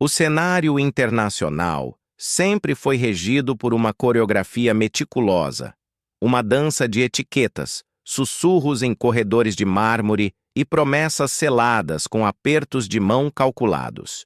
O cenário internacional sempre foi regido por uma coreografia meticulosa, uma dança de etiquetas, sussurros em corredores de mármore e promessas seladas com apertos de mão calculados.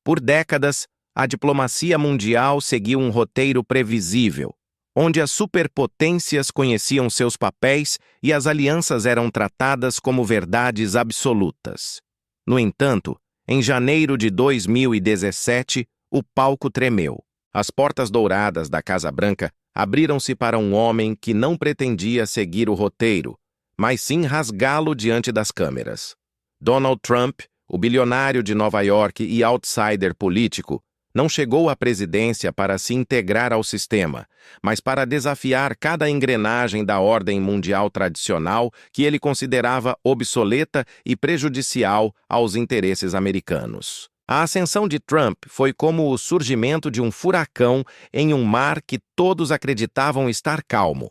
Por décadas, a diplomacia mundial seguiu um roteiro previsível, onde as superpotências conheciam seus papéis e as alianças eram tratadas como verdades absolutas. No entanto, em janeiro de 2017, o palco tremeu. As portas douradas da Casa Branca abriram-se para um homem que não pretendia seguir o roteiro, mas sim rasgá-lo diante das câmeras. Donald Trump, o bilionário de Nova York e outsider político, não chegou à presidência para se integrar ao sistema, mas para desafiar cada engrenagem da ordem mundial tradicional que ele considerava obsoleta e prejudicial aos interesses americanos. A ascensão de Trump foi como o surgimento de um furacão em um mar que todos acreditavam estar calmo.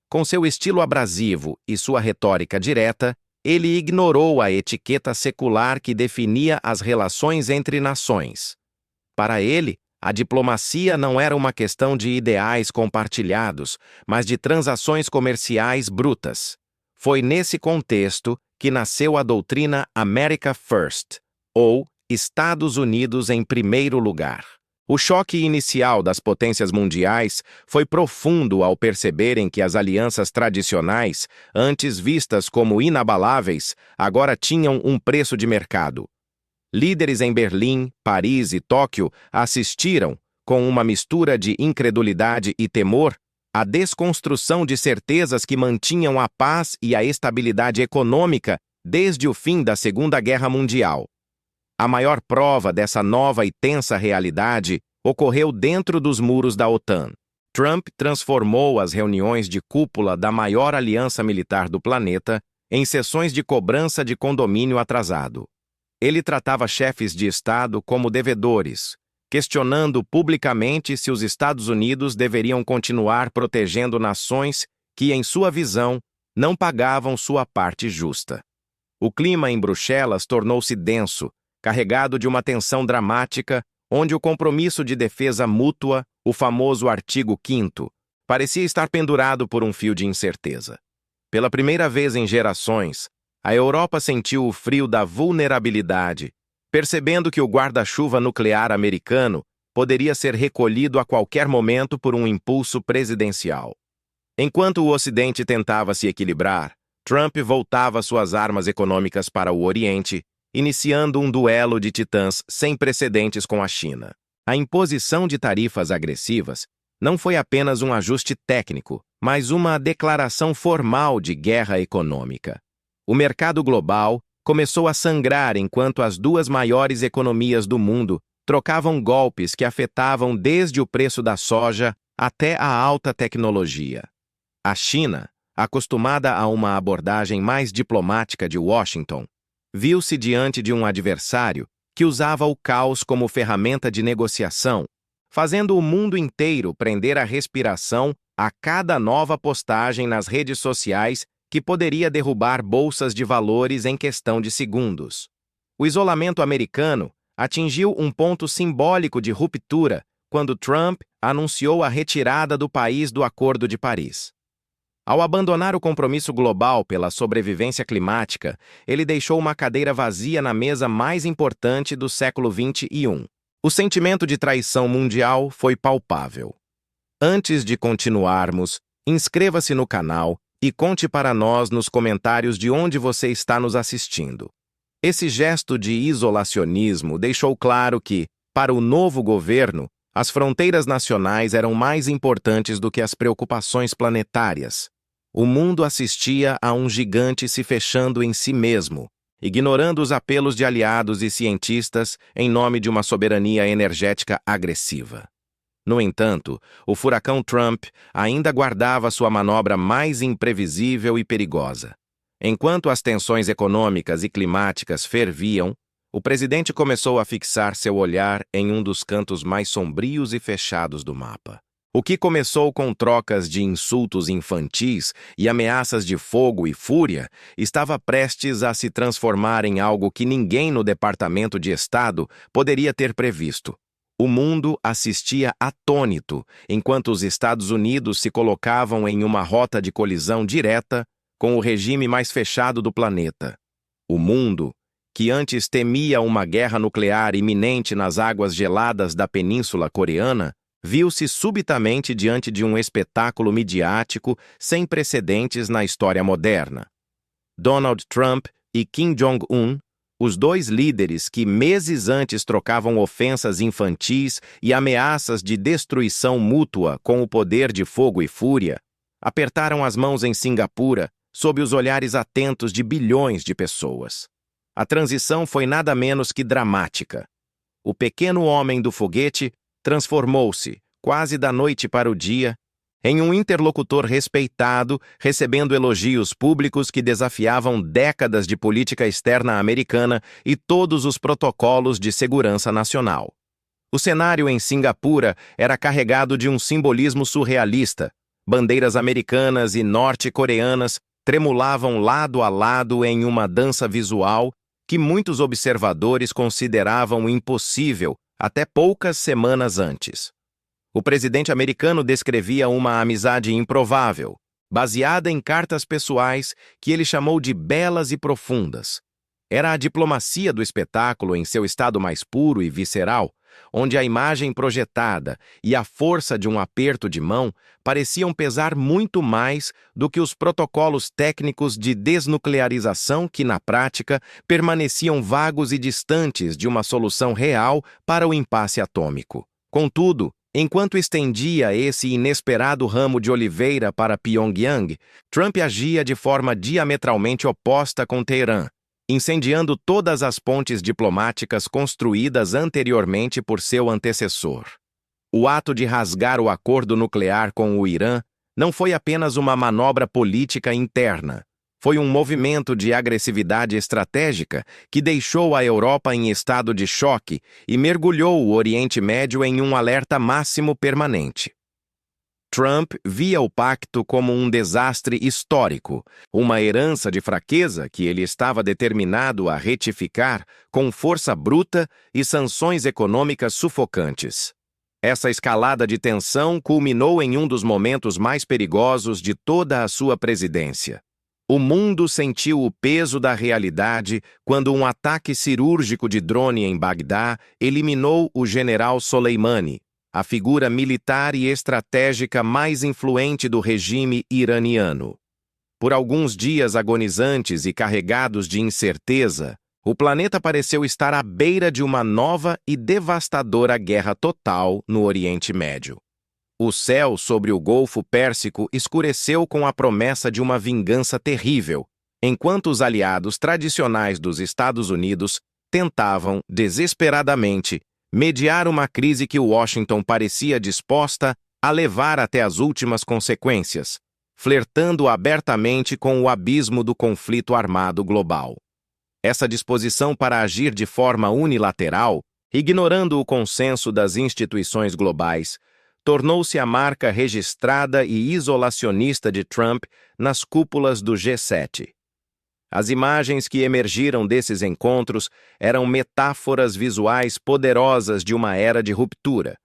Com seu estilo abrasivo e sua retórica direta, ele ignorou a etiqueta secular que definia as relações entre nações. Para ele, a diplomacia não era uma questão de ideais compartilhados, mas de transações comerciais brutas. Foi nesse contexto que nasceu a doutrina America First, ou Estados Unidos em primeiro lugar. O choque inicial das potências mundiais foi profundo ao perceberem que as alianças tradicionais, antes vistas como inabaláveis, agora tinham um preço de mercado. Líderes em Berlim, Paris e Tóquio assistiram, com uma mistura de incredulidade e temor, à desconstrução de certezas que mantinham a paz e a estabilidade econômica desde o fim da Segunda Guerra Mundial. A maior prova dessa nova e tensa realidade ocorreu dentro dos muros da OTAN. Trump transformou as reuniões de cúpula da maior aliança militar do planeta em sessões de cobrança de condomínio atrasado. Ele tratava chefes de Estado como devedores, questionando publicamente se os Estados Unidos deveriam continuar protegendo nações que, em sua visão, não pagavam sua parte justa. O clima em Bruxelas tornou-se denso, carregado de uma tensão dramática, onde o compromisso de defesa mútua, o famoso artigo 5º, parecia estar pendurado por um fio de incerteza. Pela primeira vez em gerações, a Europa sentiu o frio da vulnerabilidade, percebendo que o guarda-chuva nuclear americano poderia ser recolhido a qualquer momento por um impulso presidencial. Enquanto o Ocidente tentava se equilibrar, Trump voltava suas armas econômicas para o Oriente, iniciando um duelo de titãs sem precedentes com a China. A imposição de tarifas agressivas não foi apenas um ajuste técnico, mas uma declaração formal de guerra econômica. O mercado global começou a sangrar enquanto as duas maiores economias do mundo trocavam golpes que afetavam desde o preço da soja até a alta tecnologia. A China, acostumada a uma abordagem mais diplomática de Washington, viu-se diante de um adversário que usava o caos como ferramenta de negociação, fazendo o mundo inteiro prender a respiração a cada nova postagem nas redes sociais que poderia derrubar bolsas de valores em questão de segundos. O isolamento americano atingiu um ponto simbólico de ruptura quando Trump anunciou a retirada do país do Acordo de Paris. Ao abandonar o compromisso global pela sobrevivência climática, ele deixou uma cadeira vazia na mesa mais importante do século XXI. O sentimento de traição mundial foi palpável. Antes de continuarmos, inscreva-se no canal e conte para nós nos comentários de onde você está nos assistindo. Esse gesto de isolacionismo deixou claro que, para o novo governo, as fronteiras nacionais eram mais importantes do que as preocupações planetárias. O mundo assistia a um gigante se fechando em si mesmo, ignorando os apelos de aliados e cientistas em nome de uma soberania energética agressiva. No entanto, o furacão Trump ainda guardava sua manobra mais imprevisível e perigosa. Enquanto as tensões econômicas e climáticas ferviam, o presidente começou a fixar seu olhar em um dos cantos mais sombrios e fechados do mapa: O que começou com trocas de insultos infantis e ameaças de fogo e fúria estava prestes a se transformar em algo que ninguém no Departamento de Estado poderia ter previsto. O mundo assistia atônito enquanto os Estados Unidos se colocavam em uma rota de colisão direta com o regime mais fechado do planeta. O mundo, que antes temia uma guerra nuclear iminente nas águas geladas da Península Coreana, viu-se subitamente diante de um espetáculo midiático sem precedentes na história moderna. Donald Trump e Kim Jong-un, os dois líderes que meses antes trocavam ofensas infantis e ameaças de destruição mútua com o poder de fogo e fúria, apertaram as mãos em Singapura sob os olhares atentos de bilhões de pessoas. A transição foi nada menos que dramática. O pequeno homem do foguete transformou-se, quase da noite para o dia, em um interlocutor respeitado, recebendo elogios públicos que desafiavam décadas de política externa americana e todos os protocolos de segurança nacional. O cenário em Singapura era carregado de um simbolismo surrealista. Bandeiras americanas e norte-coreanas tremulavam lado a lado em uma dança visual que muitos observadores consideravam impossível até poucas semanas antes. O presidente americano descrevia uma amizade improvável, baseada em cartas pessoais que ele chamou de belas e profundas. Era a diplomacia do espetáculo em seu estado mais puro e visceral, onde a imagem projetada e a força de um aperto de mão pareciam pesar muito mais do que os protocolos técnicos de desnuclearização que, na prática, permaneciam vagos e distantes de uma solução real para o impasse atômico. Contudo, enquanto estendia esse inesperado ramo de oliveira para Pyongyang, Trump agia de forma diametralmente oposta com Teherã, incendiando todas as pontes diplomáticas construídas anteriormente por seu antecessor. O ato de rasgar o acordo nuclear com o Irã não foi apenas uma manobra política interna. Foi um movimento de agressividade estratégica que deixou a Europa em estado de choque e mergulhou o Oriente Médio em um alerta máximo permanente. Trump via o pacto como um desastre histórico, uma herança de fraqueza que ele estava determinado a retificar com força bruta e sanções econômicas sufocantes. Essa escalada de tensão culminou em um dos momentos mais perigosos de toda a sua presidência. O mundo sentiu o peso da realidade quando um ataque cirúrgico de drone em Bagdá eliminou o general Soleimani, a figura militar e estratégica mais influente do regime iraniano. Por alguns dias agonizantes e carregados de incerteza, o planeta pareceu estar à beira de uma nova e devastadora guerra total no Oriente Médio. O céu sobre o Golfo Pérsico escureceu com a promessa de uma vingança terrível, enquanto os aliados tradicionais dos Estados Unidos tentavam, desesperadamente, mediar uma crise que Washington parecia disposta a levar até as últimas consequências, flertando abertamente com o abismo do conflito armado global. Essa disposição para agir de forma unilateral, ignorando o consenso das instituições globais, tornou-se a marca registrada e isolacionista de Trump nas cúpulas do G7. As imagens que emergiram desses encontros eram metáforas visuais poderosas de uma era de ruptura.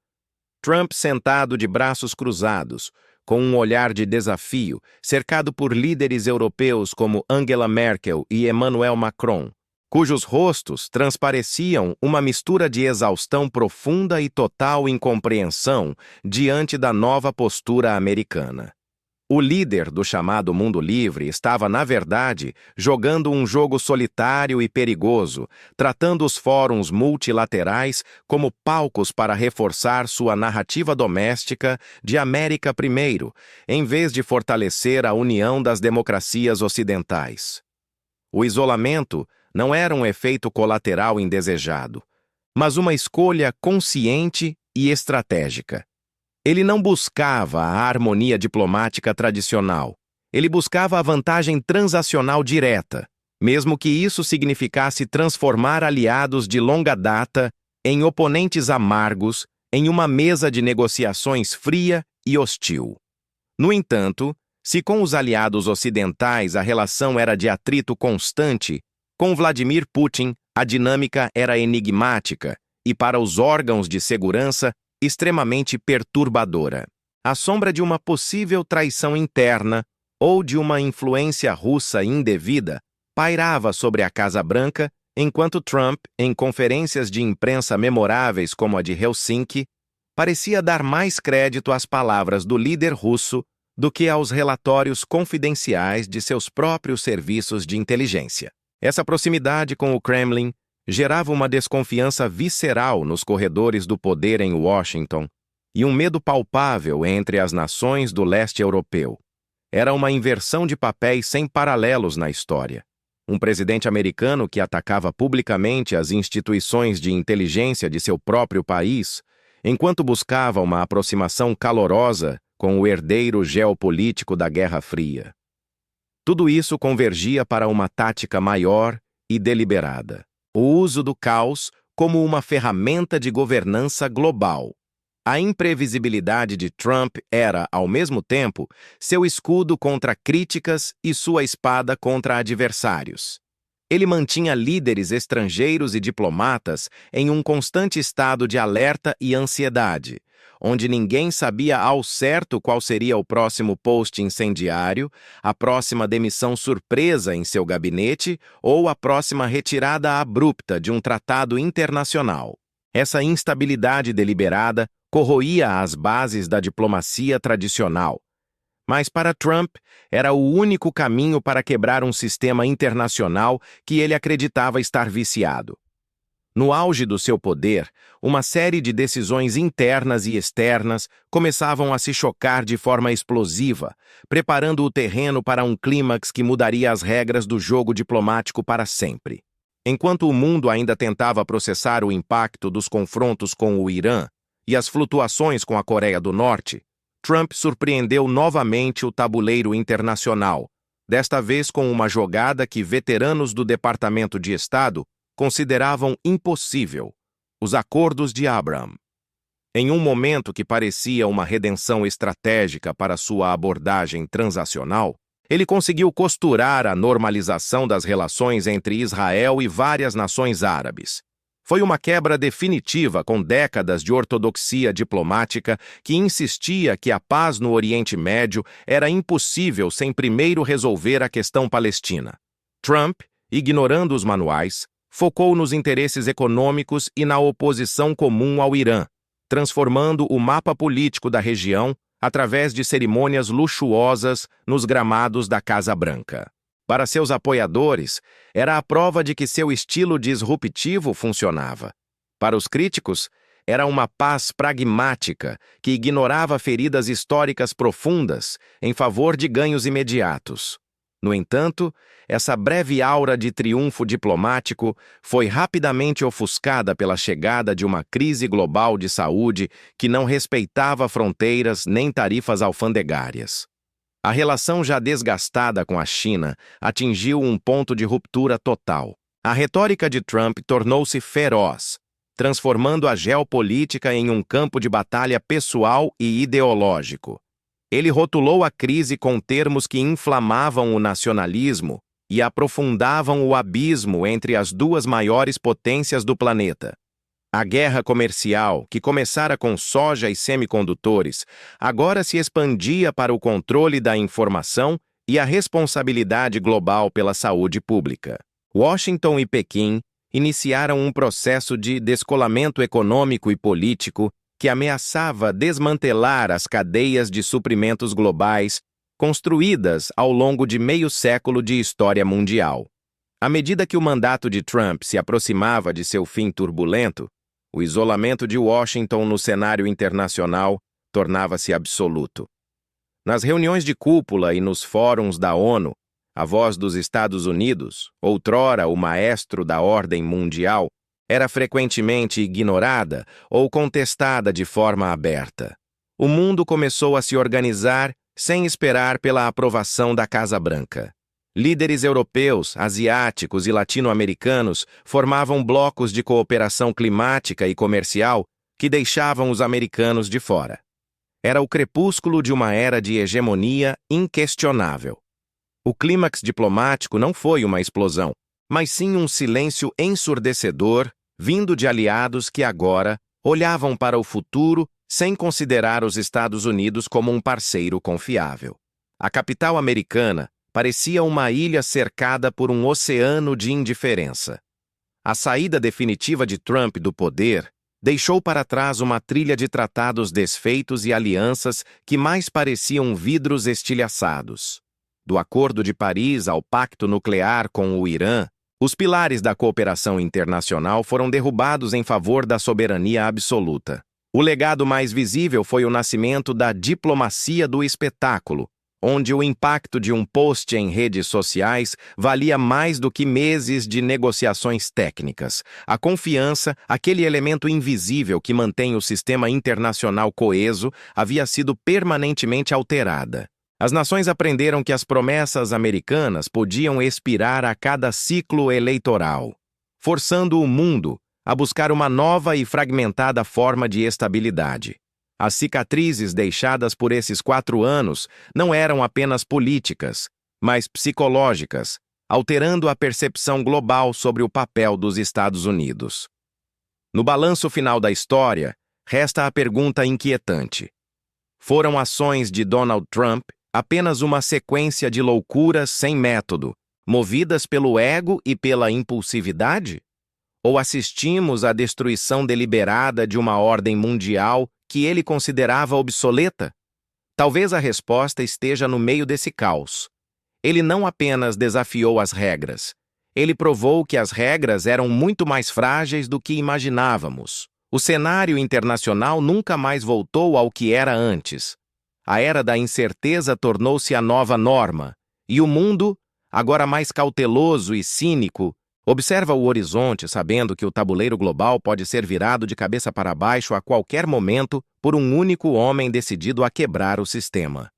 Trump sentado de braços cruzados, com um olhar de desafio, cercado por líderes europeus como Angela Merkel e Emmanuel Macron, cujos rostos transpareciam uma mistura de exaustão profunda e total incompreensão diante da nova postura americana. O líder do chamado mundo livre estava, na verdade, jogando um jogo solitário e perigoso, tratando os fóruns multilaterais como palcos para reforçar sua narrativa doméstica de América primeiro, em vez de fortalecer a união das democracias ocidentais. O isolamento não era um efeito colateral indesejado, mas uma escolha consciente e estratégica. Ele não buscava a harmonia diplomática tradicional. Ele buscava a vantagem transacional direta, mesmo que isso significasse transformar aliados de longa data em oponentes amargos em uma mesa de negociações fria e hostil. No entanto, se com os aliados ocidentais a relação era de atrito constante, com Vladimir Putin a dinâmica era enigmática e, para os órgãos de segurança, extremamente perturbadora. À sombra de uma possível traição interna ou de uma influência russa indevida, pairava sobre a Casa Branca, enquanto Trump, em conferências de imprensa memoráveis como a de Helsinki, parecia dar mais crédito às palavras do líder russo do que aos relatórios confidenciais de seus próprios serviços de inteligência. Essa proximidade com o Kremlin gerava uma desconfiança visceral nos corredores do poder em Washington e um medo palpável entre as nações do leste europeu. Era uma inversão de papéis sem paralelos na história. Um presidente americano que atacava publicamente as instituições de inteligência de seu próprio país, enquanto buscava uma aproximação calorosa com o herdeiro geopolítico da Guerra Fria. Tudo isso convergia para uma tática maior e deliberada: o uso do caos como uma ferramenta de governança global. A imprevisibilidade de Trump era, ao mesmo tempo, seu escudo contra críticas e sua espada contra adversários. Ele mantinha líderes estrangeiros e diplomatas em um constante estado de alerta e ansiedade, onde ninguém sabia ao certo qual seria o próximo post incendiário, a próxima demissão surpresa em seu gabinete ou a próxima retirada abrupta de um tratado internacional. Essa instabilidade deliberada corroía as bases da diplomacia tradicional. Mas para Trump, era o único caminho para quebrar um sistema internacional que ele acreditava estar viciado. No auge do seu poder, uma série de decisões internas e externas começavam a se chocar de forma explosiva, preparando o terreno para um clímax que mudaria as regras do jogo diplomático para sempre. Enquanto o mundo ainda tentava processar o impacto dos confrontos com o Irã e as flutuações com a Coreia do Norte, Trump surpreendeu novamente o tabuleiro internacional, desta vez com uma jogada que veteranos do Departamento de Estado consideravam impossível: os Acordos de Abraham. Em um momento que parecia uma redenção estratégica para sua abordagem transacional, ele conseguiu costurar a normalização das relações entre Israel e várias nações árabes. Foi uma quebra definitiva com décadas de ortodoxia diplomática que insistia que a paz no Oriente Médio era impossível sem primeiro resolver a questão palestina. Trump, ignorando os manuais, focou nos interesses econômicos e na oposição comum ao Irã, transformando o mapa político da região através de cerimônias luxuosas nos gramados da Casa Branca. Para seus apoiadores, era a prova de que seu estilo disruptivo funcionava. Para os críticos, era uma paz pragmática que ignorava feridas históricas profundas em favor de ganhos imediatos. No entanto, essa breve aura de triunfo diplomático foi rapidamente ofuscada pela chegada de uma crise global de saúde que não respeitava fronteiras nem tarifas alfandegárias. A relação já desgastada com a China atingiu um ponto de ruptura total. A retórica de Trump tornou-se feroz, transformando a geopolítica em um campo de batalha pessoal e ideológico. Ele rotulou a crise com termos que inflamavam o nacionalismo e aprofundavam o abismo entre as duas maiores potências do planeta. A guerra comercial, que começara com soja e semicondutores, agora se expandia para o controle da informação e a responsabilidade global pela saúde pública. Washington e Pequim iniciaram um processo de descolamento econômico e político que ameaçava desmantelar as cadeias de suprimentos globais construídas ao longo de meio século de história mundial. À medida que o mandato de Trump se aproximava de seu fim turbulento, o isolamento de Washington no cenário internacional tornava-se absoluto. Nas reuniões de cúpula e nos fóruns da ONU, a voz dos Estados Unidos, outrora o maestro da ordem mundial, era frequentemente ignorada ou contestada de forma aberta. O mundo começou a se organizar sem esperar pela aprovação da Casa Branca. Líderes europeus, asiáticos e latino-americanos formavam blocos de cooperação climática e comercial que deixavam os americanos de fora. Era o crepúsculo de uma era de hegemonia inquestionável. O clímax diplomático não foi uma explosão, mas sim um silêncio ensurdecedor vindo de aliados que agora olhavam para o futuro sem considerar os Estados Unidos como um parceiro confiável. A capital americana parecia uma ilha cercada por um oceano de indiferença. A saída definitiva de Trump do poder deixou para trás uma trilha de tratados desfeitos e alianças que mais pareciam vidros estilhaçados. Do Acordo de Paris ao Pacto Nuclear com o Irã, os pilares da cooperação internacional foram derrubados em favor da soberania absoluta. O legado mais visível foi o nascimento da diplomacia do espetáculo, onde o impacto de um post em redes sociais valia mais do que meses de negociações técnicas. A confiança, aquele elemento invisível que mantém o sistema internacional coeso, havia sido permanentemente alterada. As nações aprenderam que as promessas americanas podiam expirar a cada ciclo eleitoral, forçando o mundo a buscar uma nova e fragmentada forma de estabilidade. As cicatrizes deixadas por esses 4 anos não eram apenas políticas, mas psicológicas, alterando a percepção global sobre o papel dos Estados Unidos. No balanço final da história, resta a pergunta inquietante: foram ações de Donald Trump apenas uma sequência de loucuras sem método, movidas pelo ego e pela impulsividade? Ou assistimos à destruição deliberada de uma ordem mundial que ele considerava obsoleta? Talvez a resposta esteja no meio desse caos. Ele não apenas desafiou as regras, ele provou que as regras eram muito mais frágeis do que imaginávamos. O cenário internacional nunca mais voltou ao que era antes. A era da incerteza tornou-se a nova norma, e o mundo, agora mais cauteloso e cínico, observa o horizonte sabendo que o tabuleiro global pode ser virado de cabeça para baixo a qualquer momento por um único homem decidido a quebrar o sistema.